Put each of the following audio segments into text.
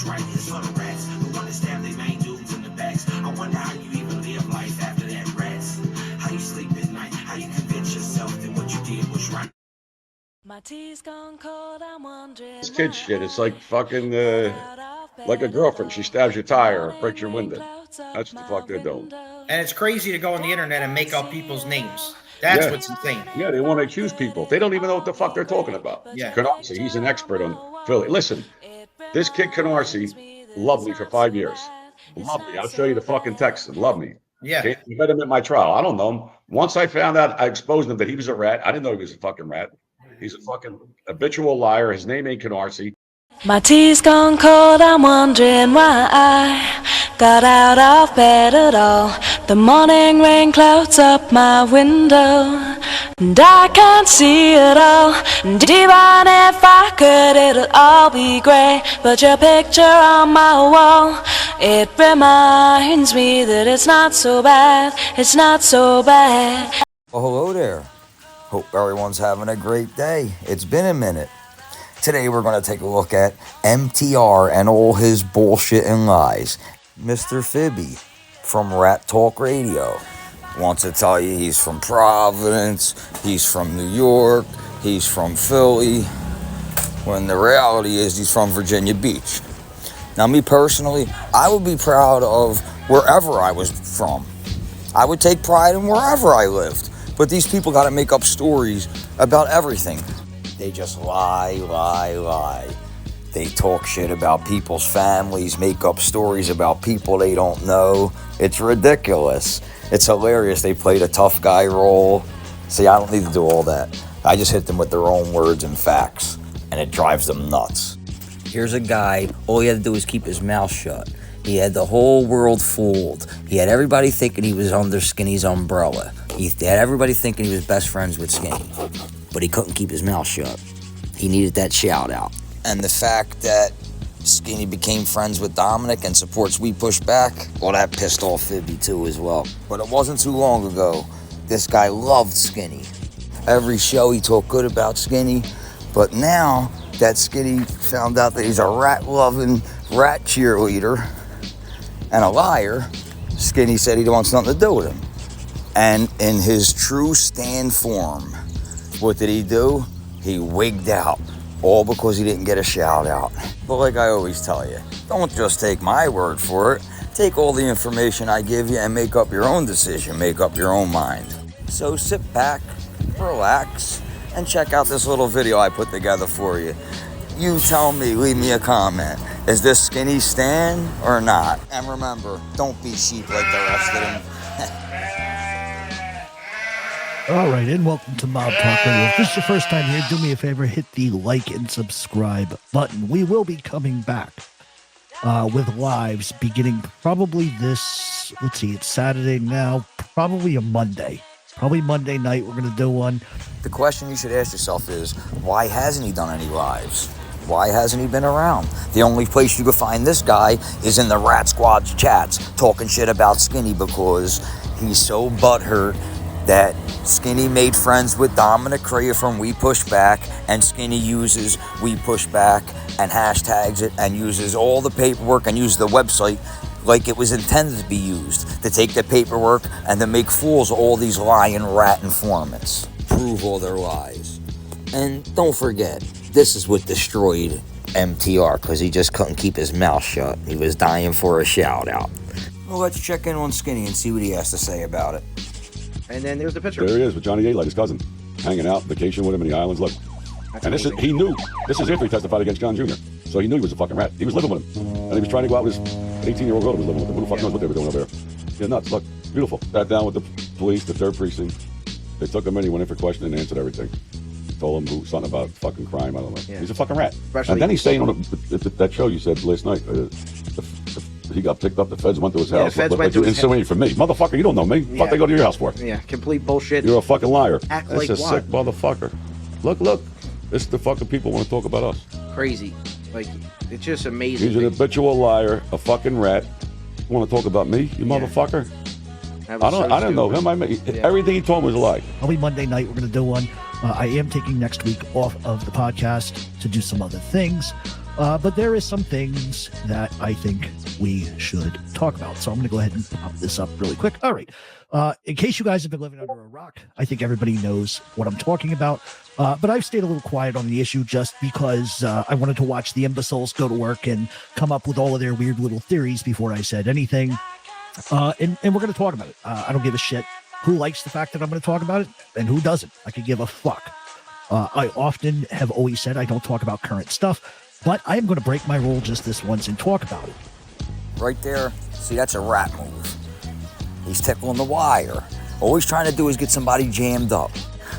right. It's for the rats who want to stab their main dudes in the backs. I wonder how you even live life after that, rats. How you sleep at night, how you convince yourself that what you did was right. My tea's gone cold, I'm wondering. This kid shit, it's like fucking, like a girlfriend. She stabs your tire or breaks your window. That's the fuck they're doing. And it's crazy to go on the internet and make up people's names. That's what's insane. Yeah, they want to accuse people. They don't even know what the fuck they're talking about. Yeah. Canarsie, he's an expert on Philly. Listen, this kid Canarsie loved me for 5 years. Loved me. I'll show you the fucking text. Loved me. Yeah. You met him at my trial. I don't know him. Once I found out, I exposed him that he was a rat. I didn't know he was a fucking rat. He's a fucking habitual liar. His name ain't Canarsie. My tea's gone cold, I'm wondering why I got out of bed at all. The morning rain clouds up my window, and I can't see it all. And even if I could, it'll all be grey. But your picture on my wall, it reminds me that it's not so bad, it's not so bad. Well, hello there. Hope everyone's having a great day. It's been a minute. Today we're going to take a look at MTR and all his bullshit and lies. Mr. Fibby from Rat Talk Radio wants to tell you he's from Providence, he's from New York, he's from Philly, when the reality is he's from Virginia Beach. Now, me personally, I would be proud of wherever I was from. I would take pride in wherever I lived. But these people got to make up stories about everything. They just lie. They talk shit about people's families, make up stories about people they don't know. It's ridiculous. It's hilarious. They played a tough guy role. See, I don't need to do all that. I just hit them with their own words and facts, and it drives them nuts. Here's a guy, all he had to do was keep his mouth shut. He had the whole world fooled. He had everybody thinking he was under Skinny's umbrella. He had everybody thinking he was best friends with Skinny. But he couldn't keep his mouth shut. He needed that shout out. And the fact that Skinny became friends with Dominic and supports We Push Back, well, that pissed off Fibby too as well. But it wasn't too long ago, this guy loved Skinny. Every show he talked good about Skinny, but now that Skinny found out that he's a rat-loving rat cheerleader and a liar, Skinny said he wants nothing to do with him. And in his true Stan form, what did he do? He wigged out, all because he didn't get a shout out. But like I always tell you, don't just take my word for it. Take all the information I give you and make up your own decision, make up your own mind. So sit back, relax, and check out this little video I put together for you. You tell me, leave me a comment. Is this Skinny Stan or not? And remember, don't be sheep like the rest of them. All right, and welcome to Mob Talk Radio. If this is your first time here, do me a favor, hit the like and subscribe button. We will be coming back with lives beginning probably this, let's see, it's Saturday now, probably a Monday. Probably Monday night, we're going to do one. The question you should ask yourself is, why hasn't he done any lives? Why hasn't he been around? The only place you can find this guy is in the Rat Squad's chats, talking shit about Skinny because he's so butthurt that Skinny made friends with Dominic Crea from We Push Back, and Skinny uses We Push Back and hashtags it and uses all the paperwork and uses the website like it was intended to be used, to take the paperwork and to make fools of all these lying rat informants. Prove all their lies. And don't forget, this is what destroyed MTR, because he just couldn't keep his mouth shut. He was dying for a shout out. Well, let's check in on Skinny and see what he has to say about it. And then there's the picture. There he is with Johnny Daylight, his cousin, hanging out, vacation with him in the islands. Look. That's and amazing. he knew. This is after he testified against John Jr. So he knew he was a fucking rat. He was living with him. And he was trying to go out with his 18-year-old girl who was living with him. Who the fuck knows what they were doing up there? Yeah, nuts. Look, beautiful. Sat down with the police, the 3rd precinct. They took him in, he went in for questioning and answered everything. Told him something about fucking crime, I don't know. Yeah. He's a fucking rat. Especially, and then he's saying on that show you said last night, he got picked up, the feds went to his house. The feds went to his insinuating for me. Motherfucker, you don't know me. Yeah. Fuck they go to your house for? Yeah, complete bullshit. You're a fucking liar. Act That's like a what? sick motherfucker. Look. This is the fucking people want to talk about us. Crazy. Like, it's just amazing. He's an habitual liar, a fucking rat. You want to talk about me, you motherfucker? I don't know him. Everything he told me was a lie. Probably Monday night, we're going to do one. I am taking next week off of the podcast to do some other things. But there is some things that I think we should talk about. So I'm going to go ahead and pop this up really quick. All right. In case you guys have been living under a rock, I think everybody knows what I'm talking about. But I've stayed a little quiet on the issue just because I wanted to watch the imbeciles go to work and come up with all of their weird little theories before I said anything. And we're going to talk about it. I don't give a shit who likes the fact that I'm going to talk about it and who doesn't. I could give a fuck. I often have always said I don't talk about current stuff, but I am going to break my rule just this once and talk about it. Right there, see, that's a rat move. He's tickling the wire. All he's trying to do is get somebody jammed up.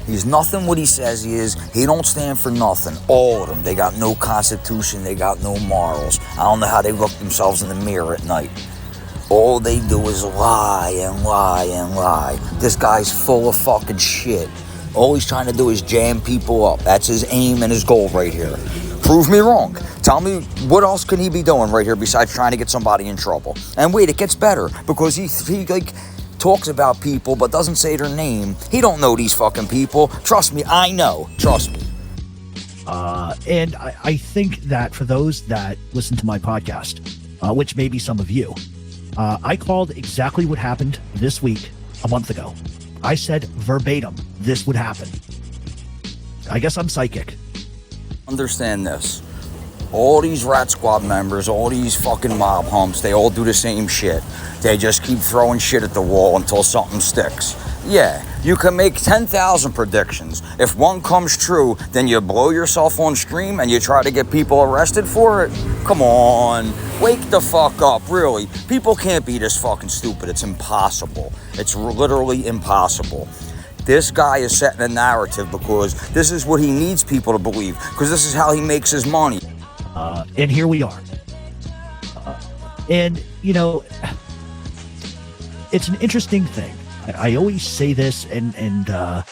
He's nothing what he says he is. He don't stand for nothing. All of them, they got no constitution, they got no morals. I don't know how they look themselves in the mirror at night. All they do is lie and lie and lie. This guy's full of fucking shit. All he's trying to do is jam people up. That's his aim and his goal right here. Prove me wrong. Tell me what else can he be doing right here besides trying to get somebody in trouble? And wait, it gets better because he like talks about people but doesn't say their name. He don't know these fucking people. Trust me, I know. Trust me. And I think that for those that listen to my podcast, which may be some of you, I called exactly what happened this week a month ago. I said verbatim, this would happen. I guess I'm psychic. Understand this. All these rat squad members, all these fucking mob humps, they all do the same shit. They just keep throwing shit at the wall until something sticks. Yeah, you can make 10,000 predictions. If one comes true, then you blow yourself on stream and you try to get people arrested for it? Come on, wake the fuck up, really. People can't be this fucking stupid. It's impossible. It's literally impossible. This guy is setting a narrative because this is what he needs people to believe, because this is how he makes his money. And here we are. And, you know, it's an interesting thing. I always say this, and I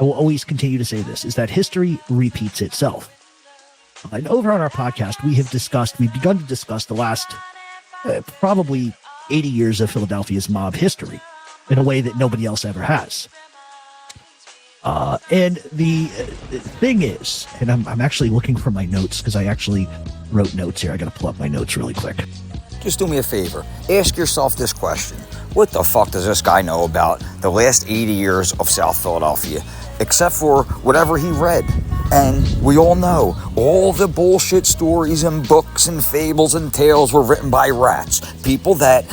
will always continue to say this, is that history repeats itself. And over on our podcast, we've begun to discuss the last probably 80 years of Philadelphia's mob history in a way that nobody else ever has. And the thing is, and I'm actually looking for my notes because I actually wrote notes here. I got to pull up my notes really quick. Just do me a favor. Ask yourself this question. What the fuck does this guy know about the last 80 years of South Philadelphia? Except for whatever he read. And we all know all the bullshit stories and books and fables and tales were written by rats. People that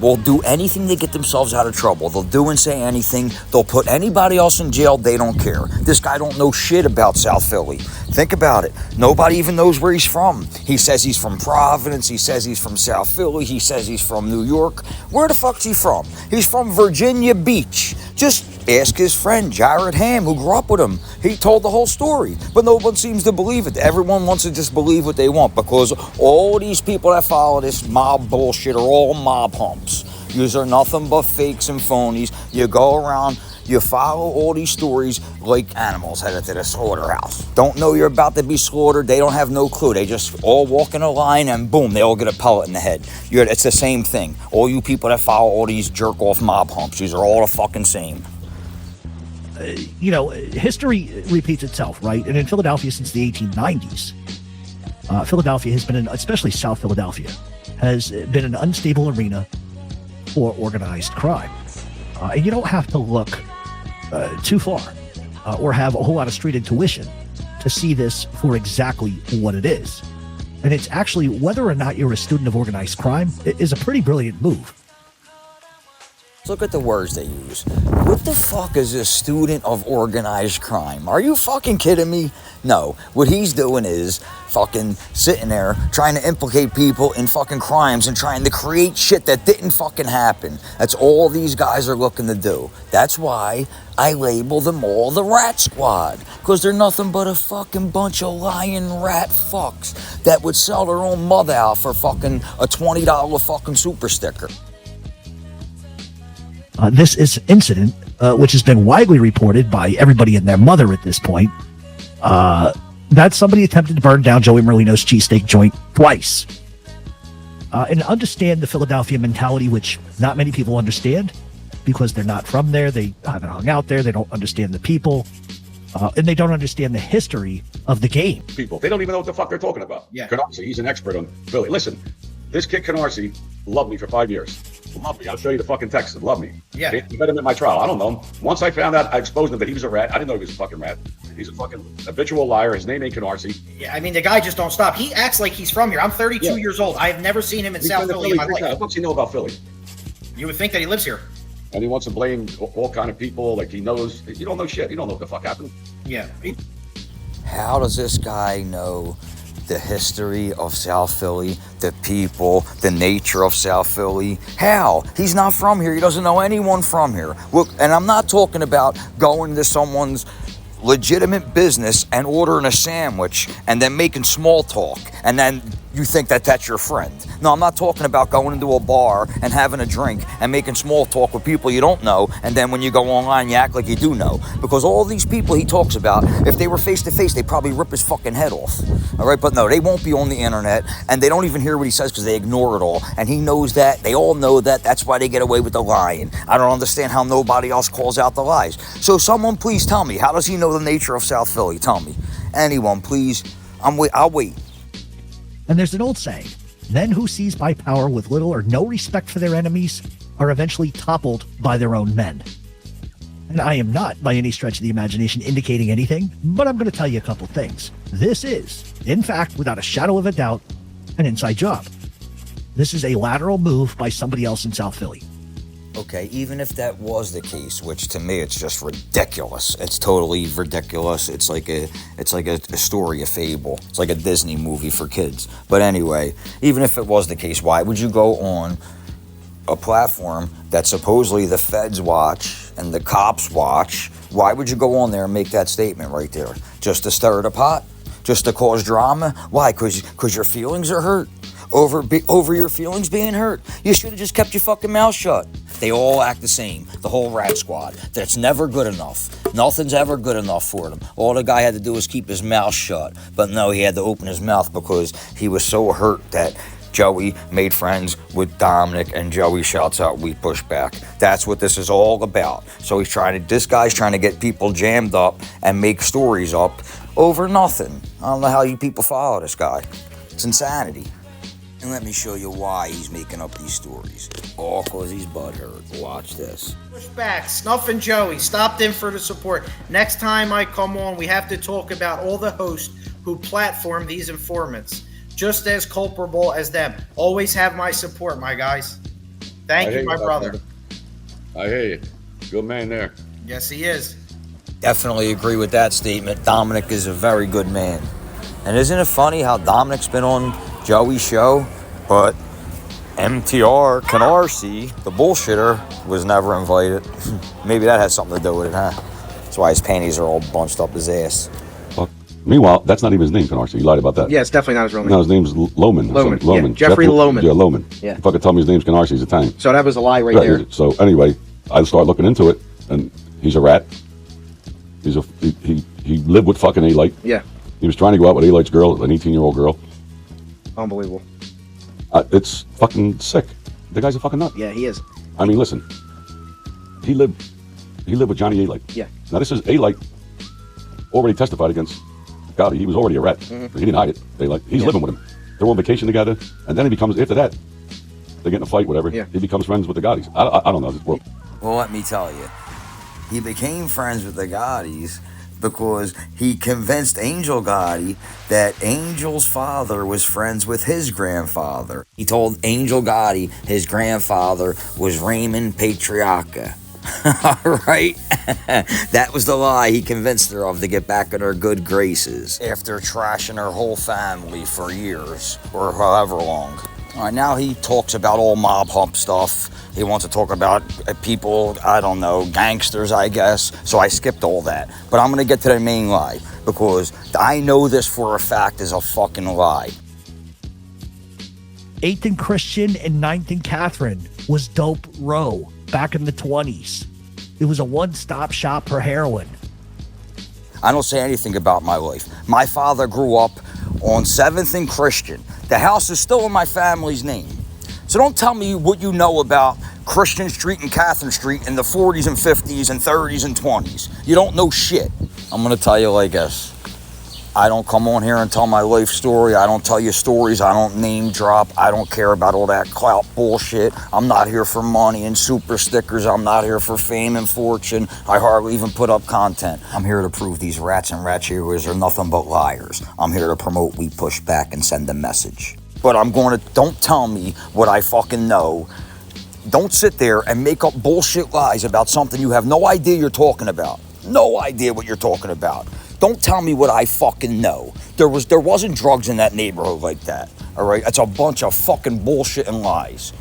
will do anything to get themselves out of trouble. They'll do and say anything. They'll put anybody else in jail. They don't care. This guy don't know shit about South Philly. Think about it. Nobody even knows where he's from. He says he's from Providence. He says he's from South Philly. He says he's from New York. Where the fuck's he from? He's from Virginia Beach. Just ask his friend, Jared Ham, who grew up with him. He told the whole story, but no one seems to believe it. Everyone wants to just believe what they want because all these people that follow this mob bullshit are all mob humps. These are nothing but fakes and phonies. You go around, you follow all these stories like animals headed to the slaughterhouse. Don't know you're about to be slaughtered. They don't have no clue. They just all walk in a line and boom, they all get a pellet in the head. It's the same thing. All you people that follow all these jerk-off mob humps, these are all the fucking same. You know, history repeats itself, right? And in Philadelphia since the 1890s, Philadelphia has been, especially South Philadelphia, has been an unstable arena for organized crime. And you don't have to look too far or have a whole lot of street intuition to see this for exactly what it is. And it's actually, whether or not you're a student of organized crime, it is a pretty brilliant move. Look at the words they use. What the fuck is a student of organized crime? Are you fucking kidding me? No. What he's doing is fucking sitting there trying to implicate people in fucking crimes and trying to create shit that didn't fucking happen. That's all these guys are looking to do. That's why I label them all the Rat Squad. Because they're nothing but a fucking bunch of lying rat fucks that would sell their own mother out for fucking a $20 fucking super sticker. This is incident, which has been widely reported by everybody and their mother at this point, that somebody attempted to burn down Joey Merlino's cheesesteak joint twice. And understand the Philadelphia mentality, which not many people understand because they're not from there. They haven't hung out there. They don't understand the people. and they don't understand the history of the game. People, they don't even know what the fuck they're talking about. Yeah. Canarsie, he's an expert on Philly. Listen, this kid Canarsie loved me for 5 years. Love me. I'll show you the fucking text. Love me. Yeah. They met him at my trial. I don't know him. Once I found out, I exposed him that he was a rat. I didn't know he was a fucking rat. He's a fucking habitual liar. His name ain't Canarsie. Yeah, I mean, the guy just don't stop. He acts like he's from here. I'm 32 years old. I have never seen him in He's South been to Philly in my Philly. life. What's he know about Philly? You would think that he lives here. And he wants to blame all kind of people. Like he knows. You don't know shit. You don't know what the fuck happened. Yeah. How does this guy know the history of South Philly, the people, the nature of South Philly? How? He's not from here. He doesn't know anyone from here. Look, and I'm not talking about going to someone's legitimate business and ordering a sandwich and then making small talk and then you think that that's your friend. No, I'm not talking about going into a bar and having a drink and making small talk with people you don't know, and then when you go online you act like you do know. Because all these people he talks about, if they were face to face, they'd probably rip his fucking head off. All right, but no, they won't be on the internet, and they don't even hear what he says because they ignore it all. And he knows that. They all know that. That's why they get away with the lying. I don't understand how nobody else calls out the lies. So someone please tell me, how does he know the nature of South Philly? Tell me. Anyone, please. I'll wait. And there's an old saying, men who seize by power with little or no respect for their enemies are eventually toppled by their own men. And I am not, by any stretch of the imagination, indicating anything, but I'm going to tell you a couple things. This is, in fact, without a shadow of a doubt, an inside job. This is a lateral move by somebody else in South Philly. Okay, even if that was the case, which to me it's just ridiculous. It's totally ridiculous. It's like a story, a fable. It's like a Disney movie for kids. But anyway, even if it was the case, why would you go on a platform that supposedly the feds watch and the cops watch? Why would you go on there and make that statement right there? Just to stir the pot? Just to cause drama? Why? Because your feelings are hurt? Over your feelings being hurt? You should have just kept your fucking mouth shut. They all act the same, the whole rat squad. That's never good enough. Nothing's ever good enough for them. All the guy had to do was keep his mouth shut. But no, he had to open his mouth because he was so hurt that Joey made friends with Dominic, and Joey shouts out, "We push back." That's what this is all about. So this guy's trying to get people jammed up and make stories up over nothing. I don't know how you people follow this guy. It's insanity. And let me show you why he's making up these stories. All because he's butthurt. Watch this. Pushback, Snuff and Joey stopped in for the support. Next time I come on, we have to talk about all the hosts who platform these informants. Just as culpable as them. Always have my support, my guys. Thank you, my brother. I hear you. Good man there. Yes, he is. Definitely agree with that statement. Dominic is a very good man. And isn't it funny how Dominic's been on Joey's show, but MTR, Canarsie, the bullshitter, was never invited? Maybe that has something to do with it, huh? That's why his panties are all bunched up his ass. Well, meanwhile, that's not even his name, Canarsie. You lied about that. Yeah, it's definitely not his real name. No, his name's Loman. Loman. Yeah, Jeffrey Loman. Yeah, Loman. Yeah. You fucking tell me his name's Canarsie, he's Italian. So that was a lie right there. So anyway, I started looking into it, and he's a rat. He lived with fucking A-Light. Yeah. He was trying to go out with A-Light's girl, an 18-year-old girl. Unbelievable. It's fucking sick. The guy's a fucking nut. Yeah, he is. I mean, listen. He lived with Johnny A-Light. Yeah. Now this is A-Light already testified against Gotti. He was already a rat. Mm-hmm. He didn't hide it. He's living with him. They're on vacation together, and then after that, they get in a fight, whatever. Yeah. He becomes friends with the Gottis. I don't know. Well, let me tell you. He became friends with the Gottis because he convinced Angel Gotti that Angel's father was friends with his grandfather. He told Angel Gotti his grandfather was Raymond Patriarca. All right? That was the lie he convinced her of to get back in her good graces after trashing her whole family for years or however long. All right, now he talks about all mob hump stuff. He wants to talk about people, I don't know, gangsters, I guess. So I skipped all that. But I'm going to get to the main lie because I know this for a fact is a fucking lie. 8th and Christian and 9th and Catherine was Dope Row back in the 20s. It was a one-stop shop for heroin. I don't say anything about my life. My father grew up on 7th and Christian. The house is still in my family's name. So don't tell me what you know about Christian Street and Catherine Street in the 40s and 50s and 30s and 20s. You don't know shit. I'm going to tell you like this. I don't come on here and tell my life story. I don't tell you stories. I don't name drop. I don't care about all that clout bullshit. I'm not here for money and super stickers. I'm not here for fame and fortune. I hardly even put up content. I'm here to prove these rats and rat cheerers are nothing but liars. I'm here to promote We Push Back and send a message. But don't tell me what I fucking know. Don't sit there and make up bullshit lies about something you have no idea you're talking about. No idea what you're talking about. Don't tell me what I fucking know. There wasn't drugs in that neighborhood like that, all right? It's a bunch of fucking bullshit and lies.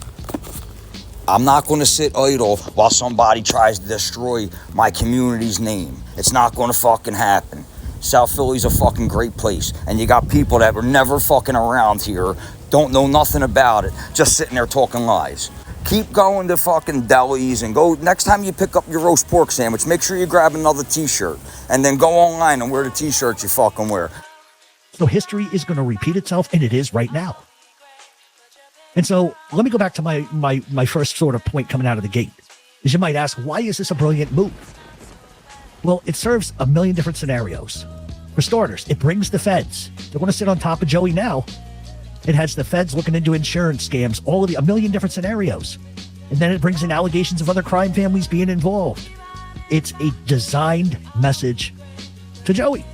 I'm not going to sit idle while somebody tries to destroy my community's name. It's not going to fucking happen. South Philly's a fucking great place, and you got people that were never fucking around here, don't know nothing about it, just sitting there talking lies. Keep going to fucking delis and go, next time you pick up your roast pork sandwich, make sure you grab another t-shirt and then go online and wear the t-shirt you fucking wear. So history is going to repeat itself, and it is right now. And so let me go back to my first sort of point coming out of the gate. Is you might ask, why is this a brilliant move? Well, it serves a million different scenarios. For starters, it brings the feds. They're going to sit on top of Joey now. It has the feds looking into insurance scams, a million different scenarios. And then it brings in allegations of other crime families being involved. It's a designed message to Joey.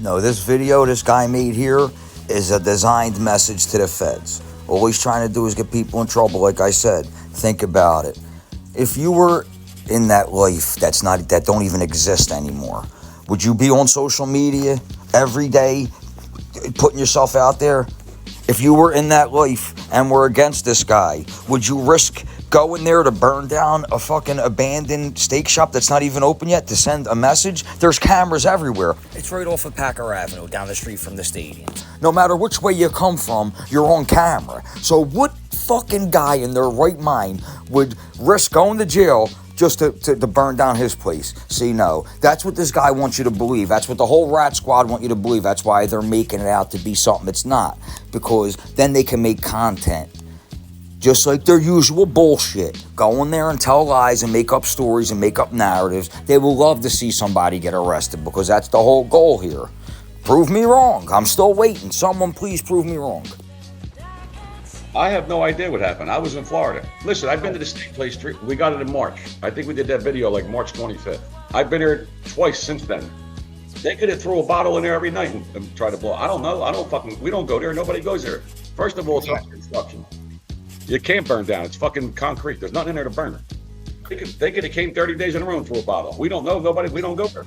No, this video this guy made here is a designed message to the feds. All he's trying to do is get people in trouble, like I said. Think about it. If you were in that life that don't even exist anymore, would you be on social media every day putting yourself out there? If you were in that life and were against this guy, would you risk going there to burn down a fucking abandoned steak shop that's not even open yet to send a message? There's cameras everywhere. It's right off of Packer Avenue, down the street from the stadium. No matter which way you come from, you're on camera. So what fucking guy in their right mind would risk going to jail just to burn down his place? See, no. That's what this guy wants you to believe. That's what the whole rat squad want you to believe. That's why they're making it out to be something it's not. Because then they can make content. Just like their usual bullshit. Go in there and tell lies and make up stories and make up narratives. They will love to see somebody get arrested because that's the whole goal here. Prove me wrong. I'm still waiting. Someone please prove me wrong. I have no idea what happened. I was in Florida. Listen, I've been to the steak place. We got it in March. I think we did that video like March 25th. I've been here twice since then. They could have thrown a bottle in there every night and try to blow. I don't know. We don't go there. Nobody goes there. First of all, it's not construction. You can't burn down. It's fucking concrete. There's nothing in there to burn. They could have came 30 days in a row and threw a bottle. We don't know. We don't go there.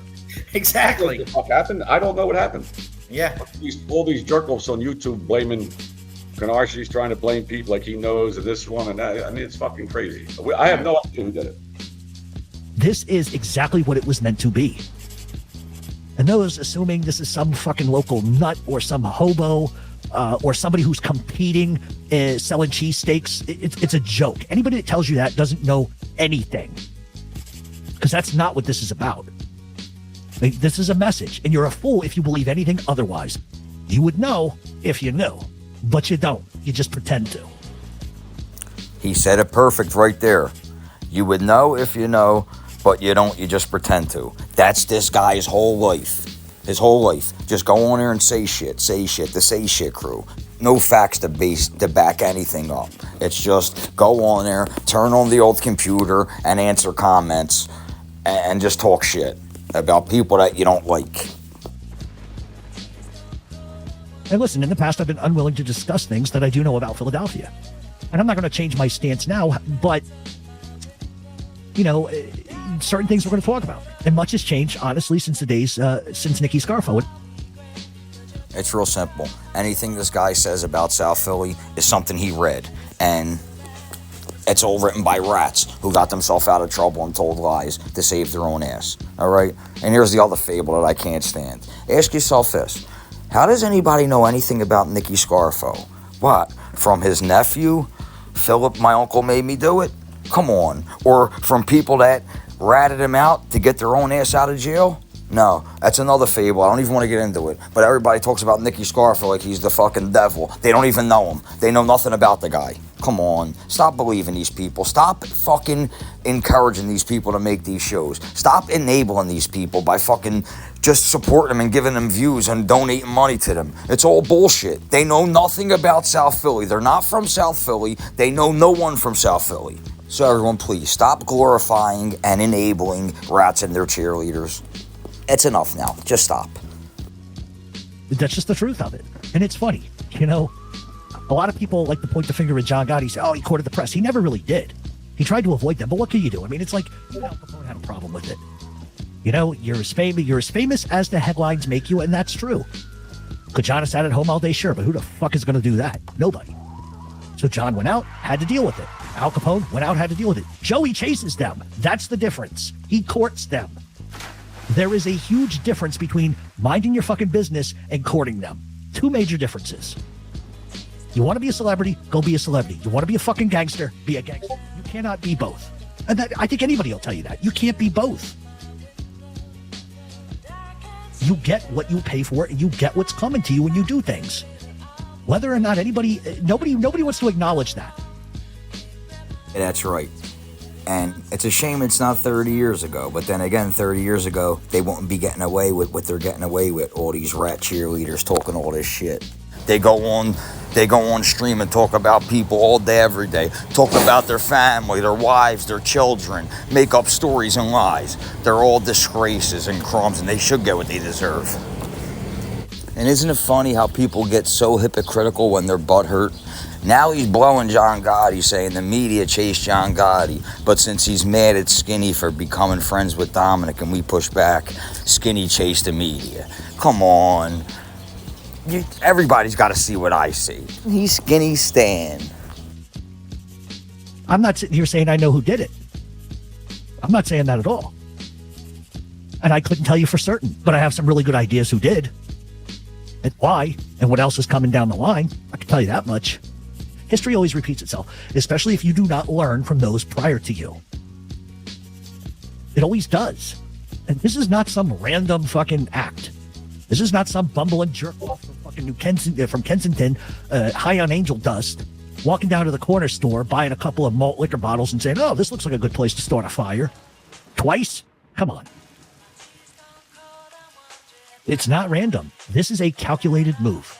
Exactly. What the fuck happened? I don't know what happened. Yeah. All these jerk-offs on YouTube blaming Canarsi's trying to blame people like he knows of this one and that. I mean, it's fucking crazy. I have no idea who did it. This is exactly what it was meant to be. And those assuming this is some fucking local nut or some hobo or somebody who's competing selling cheesesteaks, it's a joke. Anybody that tells you that doesn't know anything. Because that's not what this is about. Like, this is a message, and you're a fool if you believe anything otherwise. You would know if you knew, but you don't. You just pretend to. He said it perfect right there. You would know if you know, but you don't. You just pretend to. That's this guy's whole life. His whole life. Just go on there and say shit. The say shit crew. No facts to back anything up. It's just go on there, turn on the old computer, and answer comments, and just talk shit about people that you don't like. And listen, in the past, I've been unwilling to discuss things that I do know about Philadelphia. And I'm not going to change my stance now, but, you know, certain things we're going to talk about. And much has changed, honestly, since the days, since Nicky Scarfo. It's real simple. Anything this guy says about South Philly is something he read. And it's all written by rats who got themselves out of trouble and told lies to save their own ass. All right? And here's the other fable that I can't stand. Ask yourself this. How does anybody know anything about Nicky Scarfo? What? From his nephew? Philip, my uncle made me do it? Come on. Or from people that ratted him out to get their own ass out of jail? No, that's another fable. I don't even want to get into it. But everybody talks about Nicky Scarfo like he's the fucking devil. They don't even know him. They know nothing about the guy. Come on. Stop believing these people. Stop fucking encouraging these people to make these shows. Stop enabling these people by fucking just supporting them and giving them views and donating money to them. It's all bullshit. They know nothing about South Philly. They're not from South Philly. They know no one from South Philly. So everyone, please stop glorifying and enabling rats and their cheerleaders. It's enough now. Just stop. That's just the truth of it. And it's funny, you know, a lot of people like to point the finger at John Gotti, say, oh, he courted the press. He never really did. He tried to avoid them, but what can you do? I mean, it's like, you know, Al Capone had a problem with it. You know, you're as famous as the headlines make you, and that's true. Could John have sat at home all day? Sure, but who the fuck is going to do that? Nobody. So John went out, had to deal with it. Al Capone went out, had to deal with it. Joey chases them. That's the difference. He courts them. There is a huge difference between minding your fucking business and courting them. Two major differences. You want to be a celebrity, go be a celebrity. You want to be a fucking gangster, be a gangster. You cannot be both. And that, I think anybody will tell you that. You can't be both. You get what you pay for, and you get what's coming to you when you do things. Whether or not nobody wants to acknowledge that. That's right. And it's a shame it's not 30 years ago. But then again, 30 years ago, they wouldn't be getting away with what they're getting away with. All these rat cheerleaders talking all this shit. They go on stream and talk about people all day, every day. Talk about their family, their wives, their children. Make up stories and lies. They're all disgraces and crumbs, and they should get what they deserve. And isn't it funny how people get so hypocritical when their butt hurt? Now he's blowing John Gotti, saying the media chased John Gotti. But since he's mad at Skinny for becoming friends with Dominic and we push back, Skinny chased the media. Come on. Everybody's got to see what I see. He's Skinny Stan. I'm not sitting here saying I know who did it. I'm not saying that at all. And I couldn't tell you for certain, but I have some really good ideas who did. And why, and what else is coming down the line. I can tell you that much. History always repeats itself, especially if you do not learn from those prior to you. It always does. And this is not some random fucking act. This is not some bumbling jerk off from fucking Kensington, high on angel dust, walking down to the corner store, buying a couple of malt liquor bottles and saying, oh, this looks like a good place to start a fire. Twice? Come on. It's not random. This is a calculated move.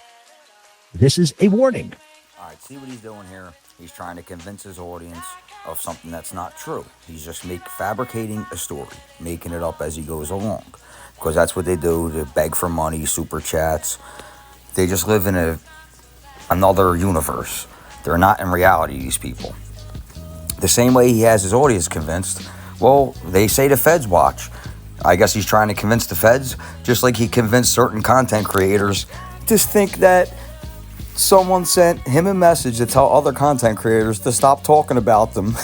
This is a warning. All right, see what he's doing here? He's trying to convince his audience of something that's not true. He's just fabricating a story, making it up as he goes along. Because that's what they do, to beg for money, super chats. They just live in another universe. They're not in reality, these people. The same way he has his audience convinced, well, they say the feds watch. I guess he's trying to convince the feds, just like he convinced certain content creators to think that someone sent him a message to tell other content creators to stop talking about them.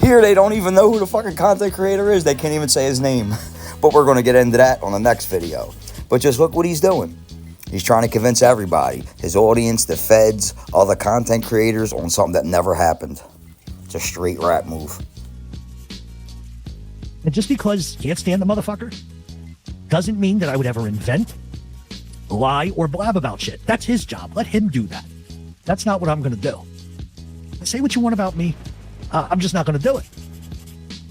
Here, they don't even know who the fucking content creator is. They can't even say his name. But we're going to get into that on the next video. But just look what he's doing. He's trying to convince everybody, his audience, the feds, other content creators, on something that never happened. It's a straight rat move. And just because you can't stand the motherfucker doesn't mean that I would ever invent, lie, or blab about shit. That's his job. Let him do that. That's not what I'm going to do. Say what you want about me. I'm just not going to do it.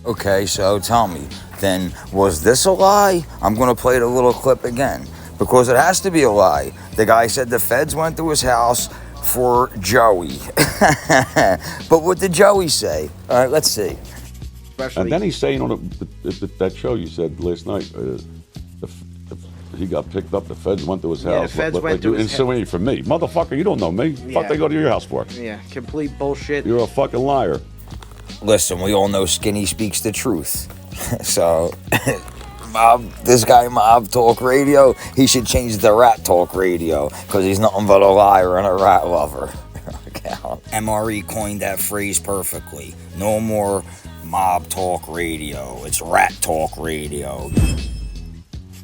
Okay, so tell me, then, was this a lie? I'm going to play the little clip again, because it has to be a lie. The guy said the feds went to his house for Joey. But what did Joey say? All right, let's see. And then he's saying on that show you said last night, he got picked up, the feds went to his house. Yeah, the feds went to his house. Insinuating for me. Motherfucker, you don't know me. Yeah. Fuck they go to your house for? Yeah, complete bullshit. You're a fucking liar. Listen, we all know Skinny speaks the truth. So, this guy, Mob Talk Radio, he should change the Rat Talk Radio, because he's nothing but a liar and a rat lover. MRE coined that phrase perfectly. No more Mob Talk Radio. It's Rat Talk Radio.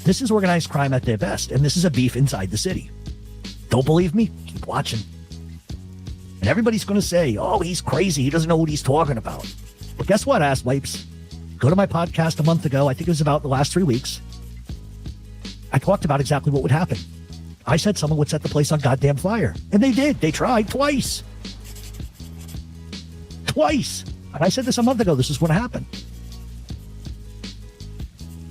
This is organized crime at their best, and this is a beef inside the city. Don't believe me? Keep watching. And everybody's going to say, oh, he's crazy. He doesn't know what he's talking about. But guess what, asswipes? Go to my podcast a month ago. I think it was about the last 3 weeks. I talked about exactly what would happen. I said someone would set the place on goddamn fire. And they did. They tried twice. Twice. And I said this a month ago. This is what happened.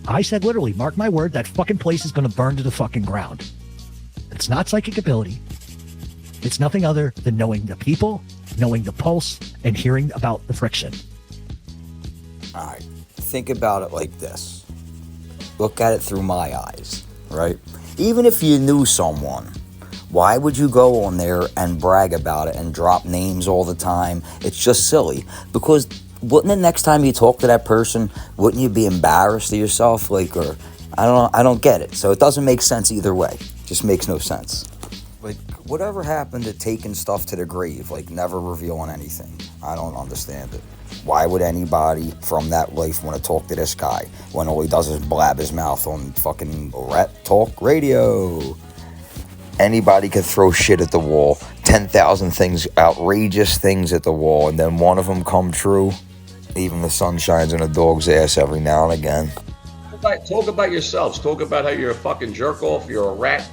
I said literally, mark my word, that fucking place is going to burn to the fucking ground. It's not psychic ability. It's nothing other than knowing the people, knowing the pulse, and hearing about the friction. All right. Think about it like this. Look at it through my eyes, right? Even if you knew someone, why would you go on there and brag about it and drop names all the time? It's just silly. Because wouldn't the next time you talk to that person, wouldn't you be embarrassed of yourself? Like, or I don't get it. So it doesn't make sense either way. Just makes no sense. Like, whatever happened to taking stuff to the grave, like never revealing anything? I don't understand it. Why would anybody from that life want to talk to this guy when all he does is blab his mouth on fucking Rat Talk Radio? Anybody could throw shit at the wall, 10,000 things, outrageous things at the wall, and then one of them come true. Even the sun shines on a dog's ass every now and again. Talk about yourselves. Talk about how you're a fucking jerk off, you're a rat,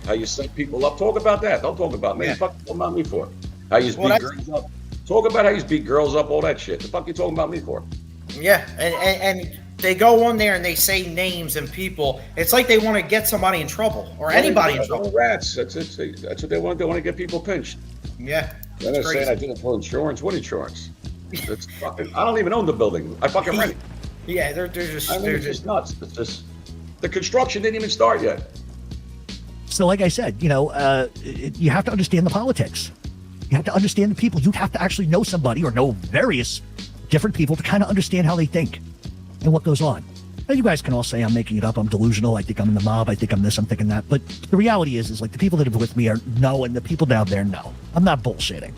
how you set people up. Talk about that. Don't talk about me. Yeah. Fuck about me for. How you beat girls up. Talk about how you beat girls up, all that shit. The fuck you talking about me for? Yeah, and they go on there and they say names and people. It's like they want to get somebody in trouble or anybody in trouble. Rats. That's what they want. They want to get people pinched. Yeah. Then they're saying I did it for insurance. What insurance? It's fucking. I don't even own the building. I fucking rent it. Yeah, they're just. I mean, they're it's just just nuts. It's just the construction didn't even start yet. So like I said, you have to understand the politics. You have to understand the people. You have to actually know somebody or know various different people to kind of understand how they think and what goes on. Now, you guys can all say I'm making it up. I'm delusional. I think I'm in the mob. I think I'm this. I'm thinking that. But the reality is like the people that are with me know, and the people down there know. I'm not bullshitting.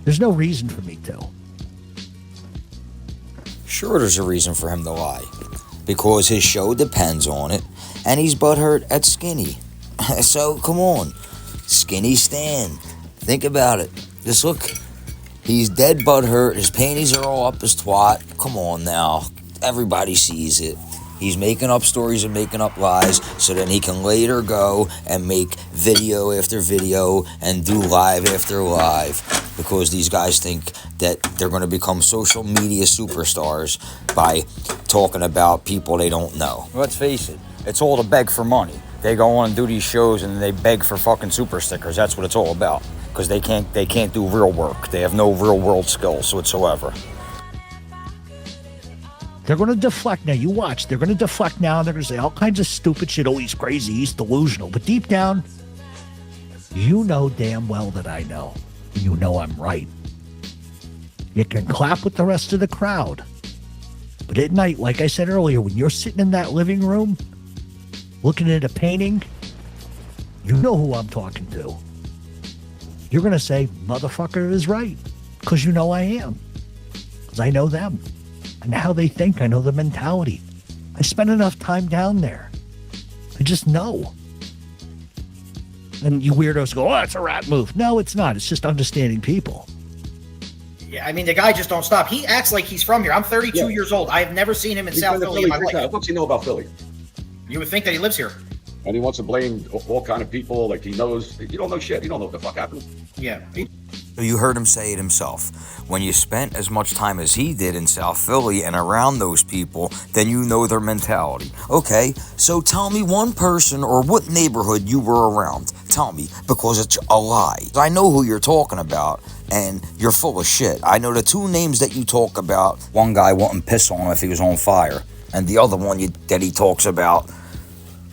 There's no reason for me to. Sure, there's a reason for him to lie. Because his show depends on it, and he's butthurt at Skinny. So, come on. Skinny Stan. Think about it. Just look. He's dead butthurt. His panties are all up his twat. Come on now. Everybody sees it. He's making up stories and making up lies so then he can later go and make video after video and do live after live, because these guys think that they're going to become social media superstars by talking about people they don't know. Let's face it, it's all to beg for money. They go on and do these shows and they beg for fucking super stickers. That's what it's all about, because they can't do real work. They have no real world skills whatsoever. They're going to deflect now. You watch. They're going to deflect now. And they're going to say all kinds of stupid shit. Oh, he's crazy. He's delusional. But deep down, you know damn well that I know. You know I'm right. You can clap with the rest of the crowd. But at night, like I said earlier, when you're sitting in that living room, looking at a painting, you know who I'm talking to. You're going to say, motherfucker is right. Because you know I am. Because I know them. And how they think. I know the mentality. I spent enough time down there. I just know. And you weirdos go, oh, that's a rat move. No, it's not. It's just understanding people. Yeah, I mean, the guy just don't stop. He acts like he's from here. I'm 32 years old. I have never seen him in South Philly in my life. What's he know about Philly? You would think that he lives here. And he wants to blame all kind of people, like he knows. You don't know shit. You don't know what the fuck happened. Yeah. You heard him say it himself. When you spent as much time as he did in South Philly and around those people, then you know their mentality. Okay, so tell me one person or what neighborhood you were around. Tell me, because it's a lie. I know who you're talking about, and you're full of shit. I know the two names that you talk about. One guy wouldn't piss on him if he was on fire, and the other one that he talks about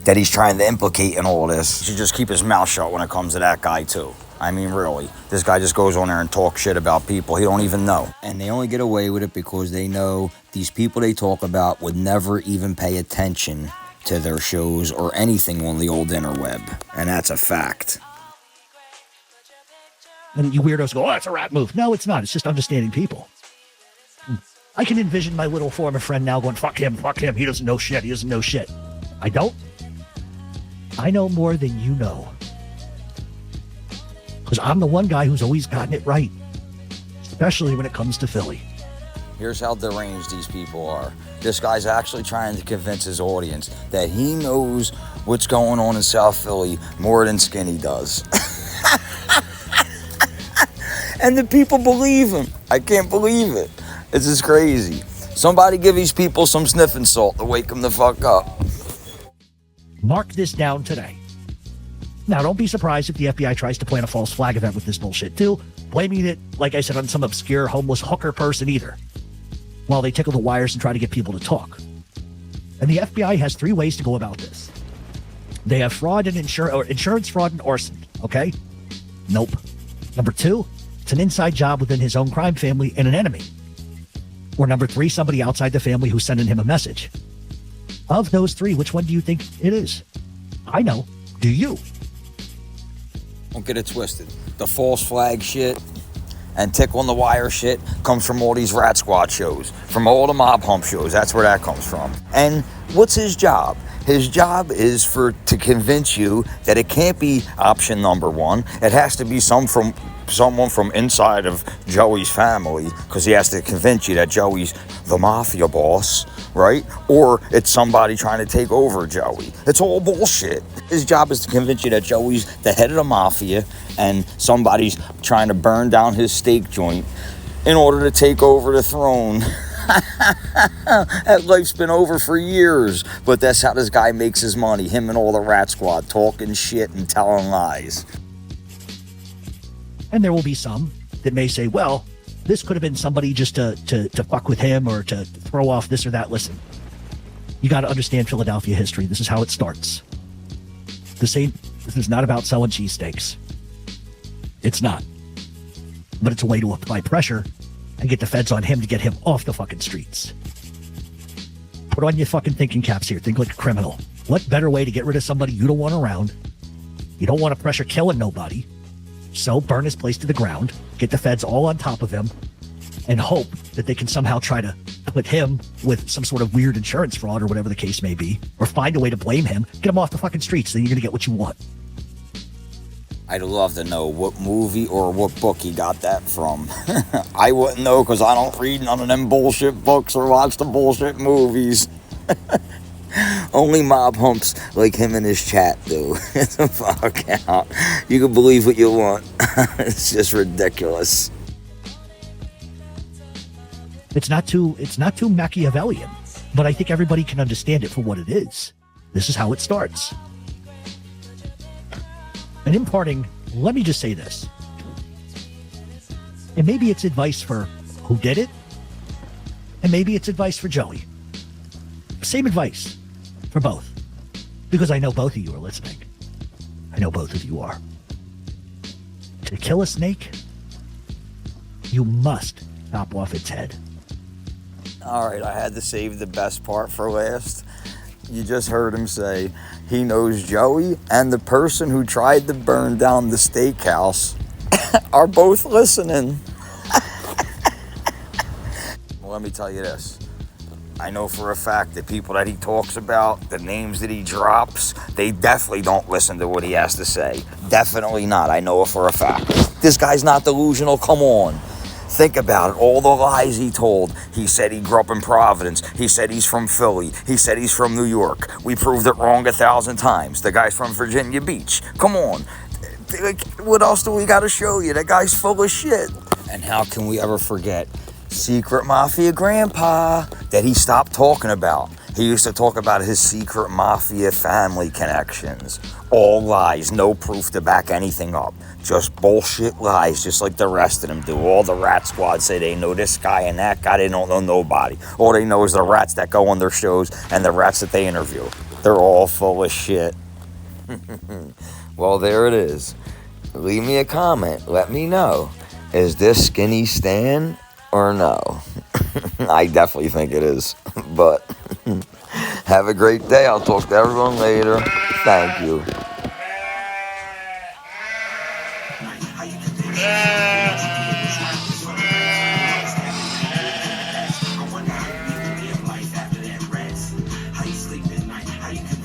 that he's trying to implicate in all this. He should just keep his mouth shut when it comes to that guy too. I mean, really, this guy just goes on there and talks shit about people he don't even know. And they only get away with it because they know these people they talk about would never even pay attention to their shows or anything on the old interweb. And that's a fact. And you weirdos go, oh, that's a rat move. No, it's not. It's just understanding people. I can envision my little former friend now going, fuck him. He doesn't know shit. He doesn't know shit. I don't. I know more than you know. Because I'm the one guy who's always gotten it right. Especially when it comes to Philly. Here's how deranged these people are. This guy's actually trying to convince his audience that he knows what's going on in South Philly more than Skinny does. And the people believe him. I can't believe it. It's just crazy. Somebody give these people some sniffing salt to wake them the fuck up. Mark this down today. Now, don't be surprised if the FBI tries to plant a false flag event with this bullshit too, blaming it, like I said, on some obscure homeless hooker person either, while they tickle the wires and try to get people to talk. And the FBI has 3 ways to go about this. They have fraud and insurance fraud and arson, okay? Nope. Number 2, it's an inside job within his own crime family and an enemy. Or number 3, somebody outside the family who's sending him a message. Of those 3, which one do you think it is? I know. Do you? Don't get it twisted. The false flag shit and tickle on the wire shit comes from all these Rat Squad shows, from all the mob hump shows. That's where that comes from. And what's his job? His job is to convince you that it can't be option number 1. It has to be someone from inside of Joey's family, because he has to convince you that Joey's the mafia boss, right? Or it's somebody trying to take over Joey. It's all bullshit. His job is to convince you that Joey's the head of the mafia and somebody's trying to burn down his steak joint in order to take over the throne. That life's been over for years, but that's how this guy makes his money. Him and all the Rat Squad talking shit and telling lies. And there will be some that may say, well, this could have been somebody just to fuck with him or to throw off this or that. Listen, you got to understand Philadelphia history. This is how it starts. This is not about selling cheesesteaks. It's not. But it's a way to apply pressure and get the feds on him to get him off the fucking streets. Put on your fucking thinking caps here. Think like a criminal. What better way to get rid of somebody you don't want around? You don't want to pressure killing nobody. So burn his place to the ground, get the feds all on top of him, and hope that they can somehow try to put him with some sort of weird insurance fraud or whatever the case may be, or find a way to blame him, get him off the fucking streets, then you're going to get what you want. I'd love to know what movie or what book he got that from. I wouldn't know because I don't read none of them bullshit books or watch the bullshit movies. Only mob humps like him in his chat do. It's a fuck out. You can believe what you want. It's just ridiculous. It's not too Machiavellian, but I think everybody can understand it for what it is. This is how it starts. And in parting, let me just say this. And maybe it's advice for who did it, and maybe it's advice for Joey. Same advice for both, because I know both of you are listening. I know both of you are. To kill a snake, you must chop off its head. All right, I had to save the best part for last. You just heard him say he knows Joey and the person who tried to burn down the steakhouse are both listening. Well, let me tell you this. I know for a fact that people that he talks about, the names that he drops, they definitely don't listen to what he has to say. Definitely not. I know it for a fact. This guy's not delusional. Come on. Think about it. All the lies he told. He said he grew up in Providence. He said he's from Philly. He said he's from New York. We proved it wrong 1,000 times. The guy's from Virginia Beach. Come on. What else do we got to show you? That guy's full of shit. And how can we ever forget Secret Mafia Grandpa that he stopped talking about? He used to talk about his secret mafia family connections. All lies, no proof to back anything up. Just bullshit lies, just like the rest of them do. All the Rat Squad say they know this guy and that guy. They don't know nobody. All they know is the rats that go on their shows and the rats that they interview. They're all full of shit. Well, there it is. Leave me a comment. Let me know. Is this Skinny Stan or no? I definitely think it is. But have a great day. I'll talk to everyone later. Thank you. How you